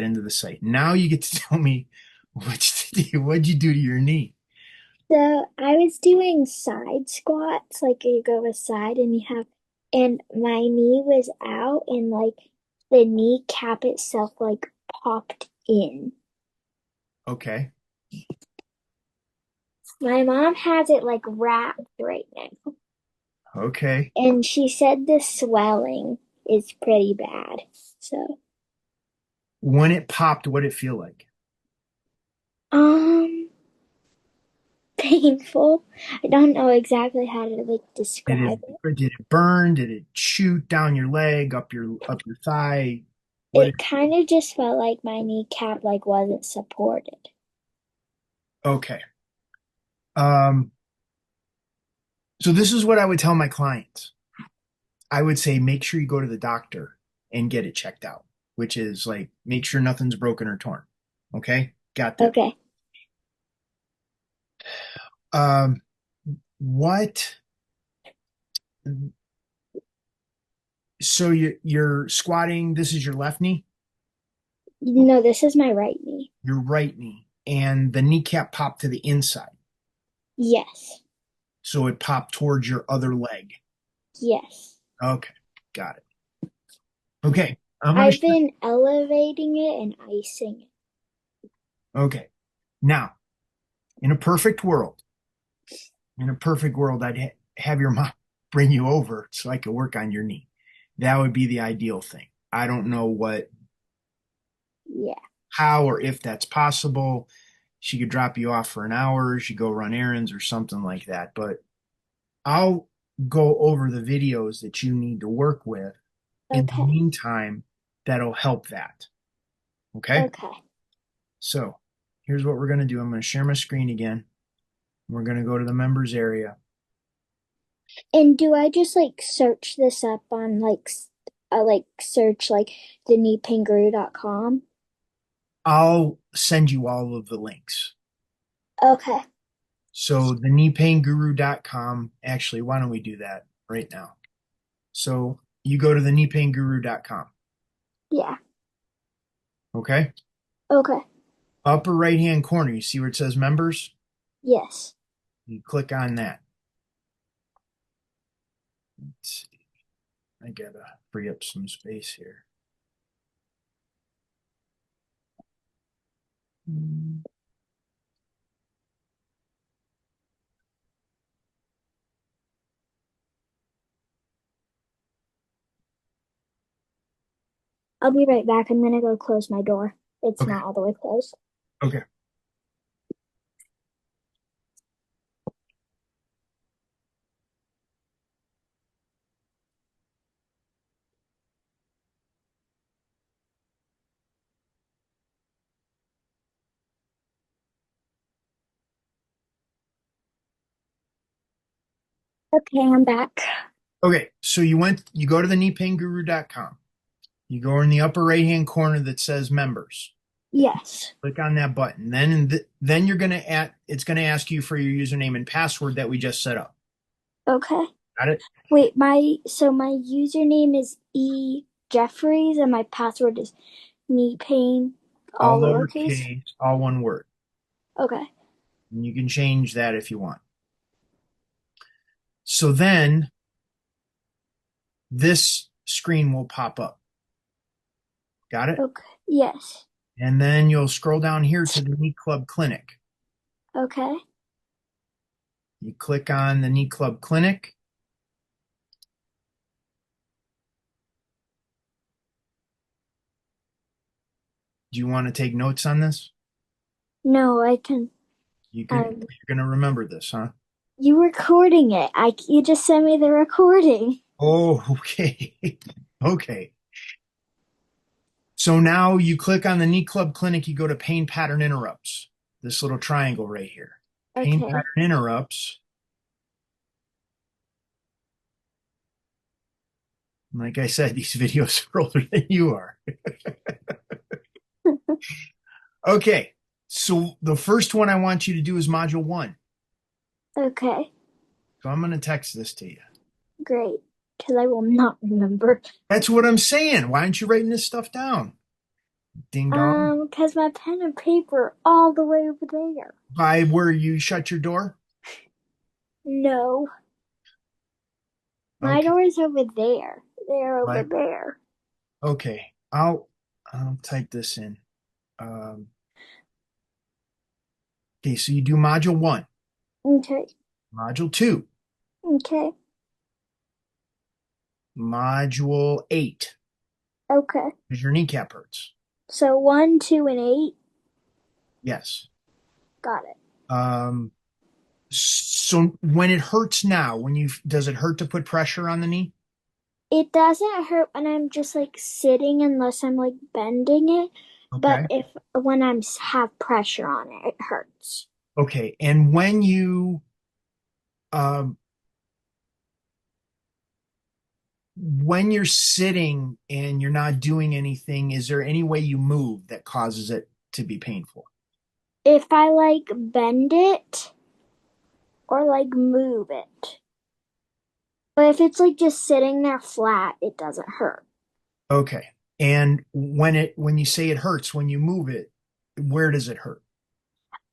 into the site. Now you get to tell me what'd you do to your knee? So I was doing side squats, like you go aside and and my knee was out and like the kneecap itself like popped in. Okay. My mom has it like wrapped right now, Okay. and she said the swelling is pretty bad. So, When it popped, what did it feel like? um, painful. I don't know exactly how to like Did describe it. it burn? Did it shoot down your leg, up your thigh? What It kind of just felt like my kneecap like wasn't supported. okay. Um, so this is what I would tell my clients. I would say make sure you go to the doctor and get it checked out, which is like make sure nothing's broken or torn. Okay? Got that. Okay. Um, what so you're squatting, this is your left knee, No, this is my right knee. your right knee, and the kneecap popped to the inside. Yes. So it popped towards your other leg. Yes. Okay, got it. Okay, I'm gonna. I've been elevating it and icing it. Okay, now in a perfect world, I'd have your mom bring you over so I could work on your knee. That would be the ideal thing. I don't know Yeah. how or if that's possible. She could drop you off for an hour. She go run errands or something like that. But I'll go over the videos that you need to work with. In the Okay. meantime, that'll help that. Okay. Okay. So here's what we're going to do. I'm going to share my screen again. We're going to go to the members area. And do I just like search this up on like search like the kneepainguru.com? I'll send you all of the links. Okay. So the kneepainguru.com, actually, why don't we do that right now? So you go to the kneepainguru.com. Yeah. Okay. Okay. Upper right hand corner, you see where it says members? Yes. You click on that. Let's see. I gotta free up some space here. I'll be right back. I'm gonna go close my door. It's Okay. not all the way closed. Okay. Okay, I'm back. Okay. So you go to the kneepainguru.com. You go in the upper right hand corner that says members. Yes. Click on that button. Then it's gonna ask you for your username and password that we just set up. Okay. Got it? Wait, my username is E Jeffries and my password is knee pain, All all lowercase. lowercase, all one word. Okay. And you can change that if you want. So then this screen will pop up. Got it? Okay. Yes. And then you'll scroll down here to the Knee Club Clinic. Okay. You click on the Knee Club Clinic. Do you want to take notes on this? No, I can. You're going to remember this, huh? You recording it? You just sent me the recording. Oh, okay. Okay. So now you click on the Knee Club Clinic, you go to Pain Pattern Interrupts, this little triangle right here. Pain Okay. Pattern Interrupts. Like I said, these videos are older than you are. Okay. So the first one I want you to do is module one. Okay. So I'm going to text this to you. Great. Because I will not remember. That's what I'm saying. Why aren't you writing this stuff down? Ding dong. Because my pen and paper are all the way over there. By where you shut your door? No, my Okay. door is over there. They're over Right. there. Okay. I'll type this in. Um, okay, so you do module one, Okay, module two, okay, module eight, okay. because your kneecap hurts. So 1, 2, and 8. Yes. Got it. Um, so when it hurts now, does it hurt to put pressure on the knee? It doesn't hurt when I'm just like sitting unless I'm like bending it, but Okay. if when I'm have pressure on it, it hurts. Okay. And um, when you're sitting and you're not doing anything, is there any way you move that causes it to be painful? If I like bend it or like move it. But if it's like just sitting there flat, it doesn't hurt. Okay. And when you say it hurts, when you move it, where does it hurt?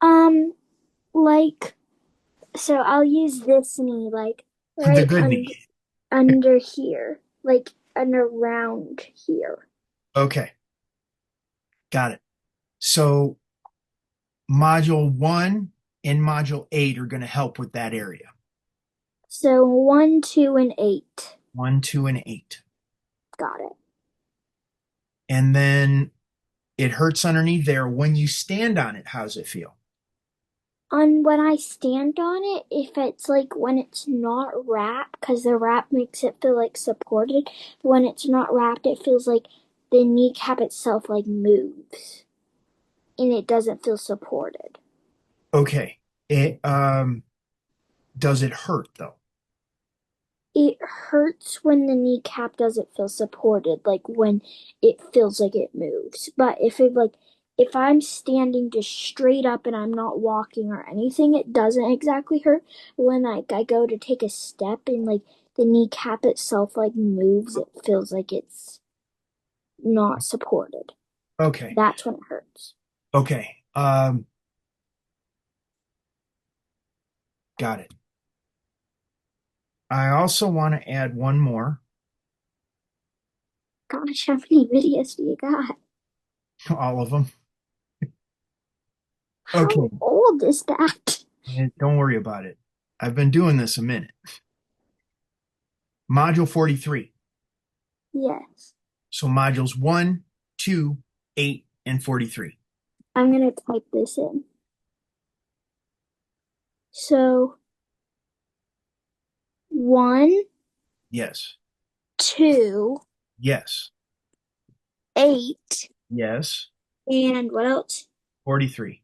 Um, like so I'll use this knee like The right good knee. under here, like and around here. Okay. Got it. So module one and module eight are going to help with that area. So 1, 2, and 8. One, two, and eight. Got it. And then it hurts underneath there. When you stand on it, how does it feel? On when I stand on it, if it's like when it's not wrapped, because the wrap makes it feel like supported. When it's not wrapped, it feels like the kneecap itself like moves and it doesn't feel supported. Okay. It does it hurt though? It hurts when the kneecap doesn't feel supported, like when it feels like it moves. But if I'm standing just straight up and I'm not walking or anything, it doesn't exactly hurt. When I go to take a step and like the kneecap itself like moves, it feels like it's not supported. Okay. That's when it hurts. Okay. Got it. I also want to add one more. Gosh, how many videos do you got? All of them. How Okay. old is that? Don't worry about it. I've been doing this a minute. Module 43. Yes. So modules one, two, 8, and 43. I'm gonna type this in. So 1, Yes. 2, Yes. 8, Yes. and what else? 43.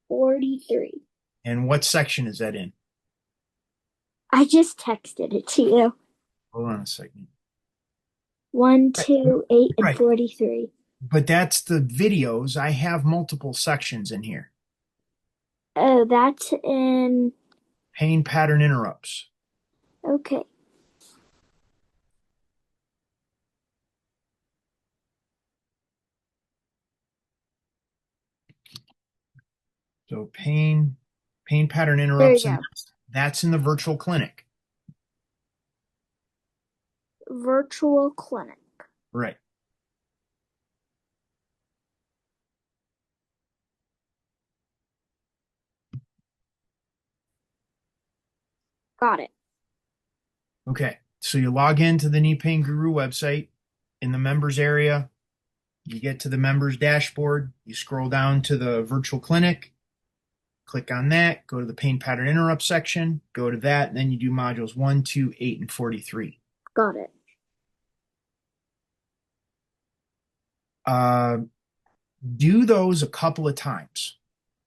43. And what section is that in? I just texted it to you. Hold on a second. 1, Right. 2, 8, and Right. 43. But that's the videos. I have multiple sections in here. Oh, that's in. Pain pattern interrupts. Okay, So pain pattern there you interrupts, and go. that's in the virtual clinic. Virtual clinic. Right. Got it. Okay. So you log into the Knee Pain Guru website in the members area. You get to the members dashboard. You scroll down to the virtual clinic, click on that, go to the pain pattern interrupt section, go to that, and then you do modules one, 2, 8, and 43. Got it. Uh, do those a couple of times,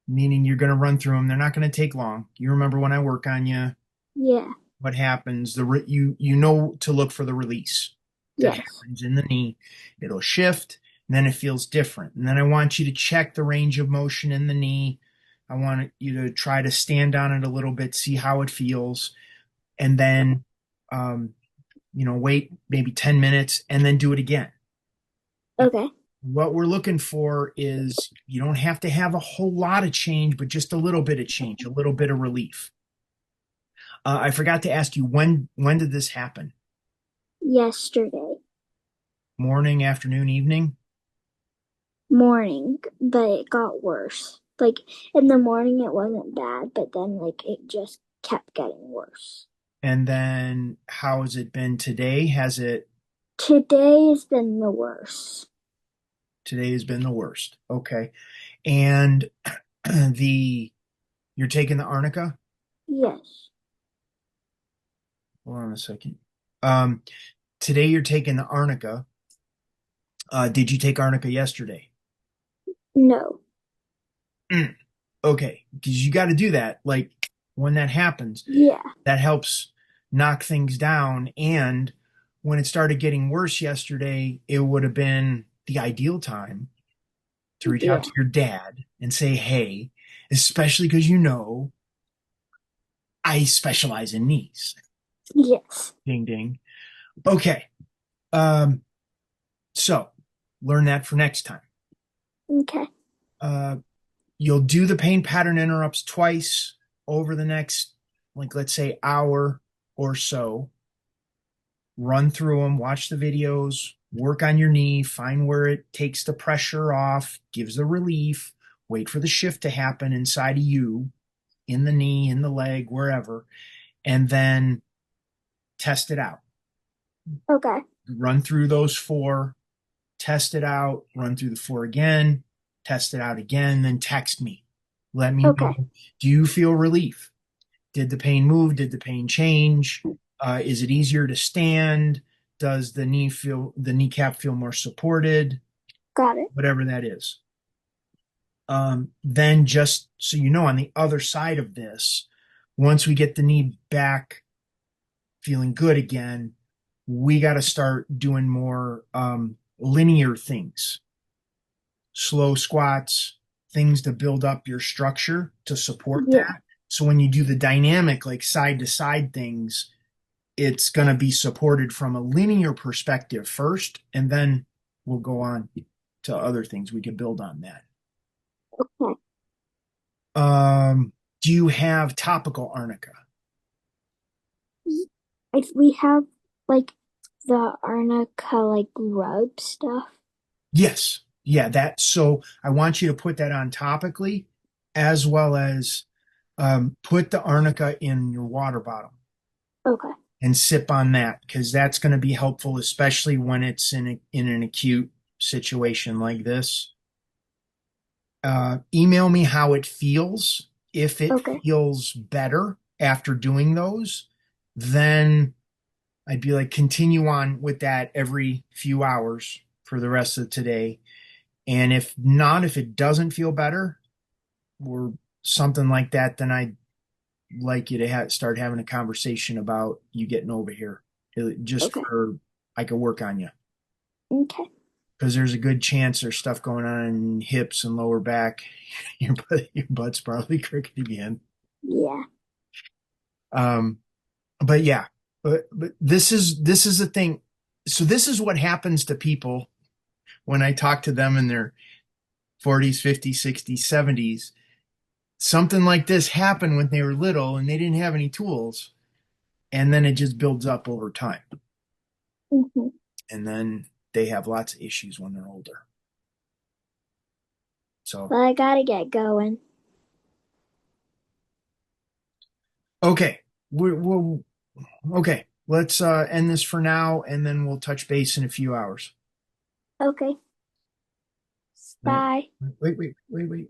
meaning you're going to run through them. They're not going to take long. You remember when I work on you, Yeah. what happens? You know to look for the release that Yes. happens in the knee. It'll shift, and then it feels different. And then I want you to check the range of motion in the knee. I want you to try to stand on it a little bit, see how it feels, and then wait maybe 10 minutes and then do it again. Okay. what we're looking for is you don't have to have a whole lot of change, but just a little bit of change, a little bit of relief. I forgot to ask you when did this happen? Yesterday Morning, afternoon, evening? morning, but it got worse. Like in the morning, it wasn't bad, but then like it just kept getting worse. And then how has it been today? Has it Today has been the worst. Today has been the worst. Okay. And the you're taking the arnica? Yes. Hold on a second. Um, Today you're taking the arnica. Did you take arnica yesterday? No. Mm, okay, because you got to do that. Like when that happens, Yeah. that helps knock things down. And when it started getting worse yesterday, it would have been the ideal time to reach out Yeah. to your dad and say, hey, especially because I specialize in knees. Yes. Ding ding. Okay. Um, so learn that for next time. Okay. Uh, you'll do the pain pattern interrupts twice over the next, like, let's say, hour or so. Run through them, watch the videos, work on your knee, find where it takes the pressure off, gives the relief, wait for the shift to happen inside of you, in the knee, in the leg, wherever, and then test it out. Okay. Run through those four, test it out, run through the four again, test it out again, then text me. Let me Okay. know. Do you feel relief? Did the pain move? Did the pain change? Is it easier to stand? Does the kneecap feel more supported? Got it. Whatever that is. Then just so you know, on the other side of this, once we get the knee back feeling good again, we got to start doing more linear things, slow squats, things to build up your structure to support Yeah. that. So when you do the dynamic, like side to side things, it's going to be supported from a linear perspective first, and then we'll go on to other things. We can build on that. Okay. Do you have topical arnica? If we have like the arnica like rub stuff. Yes. Yeah, that. So I want you to put that on topically as well as put the arnica in your water bottle Okay. and sip on that because that's going to be helpful, especially when it's in an acute situation like this. Email me how it feels. If it Okay. feels better after doing those, then I'd be like, continue on with that every few hours for the rest of today. And if not, if it doesn't feel better or something like that, then I'd like you to start having a conversation about you getting over here. Just Okay. for I could work on you Okay. because there's a good chance there's stuff going on in hips and lower back. Your butt's probably crooked again. Yeah. Um, but yeah, but this is the thing. So this is what happens to people when I talk to them in their 40s, 50s, 60s, 70s. Something like this happened when they were little and they didn't have any tools, and then it just builds up over time. Hmm. And then they have lots of issues when they're older. So, But I gotta get going. okay. We'll okay. Let's end this for now and then we'll touch base in a few hours. Okay. Wait, Bye. wait.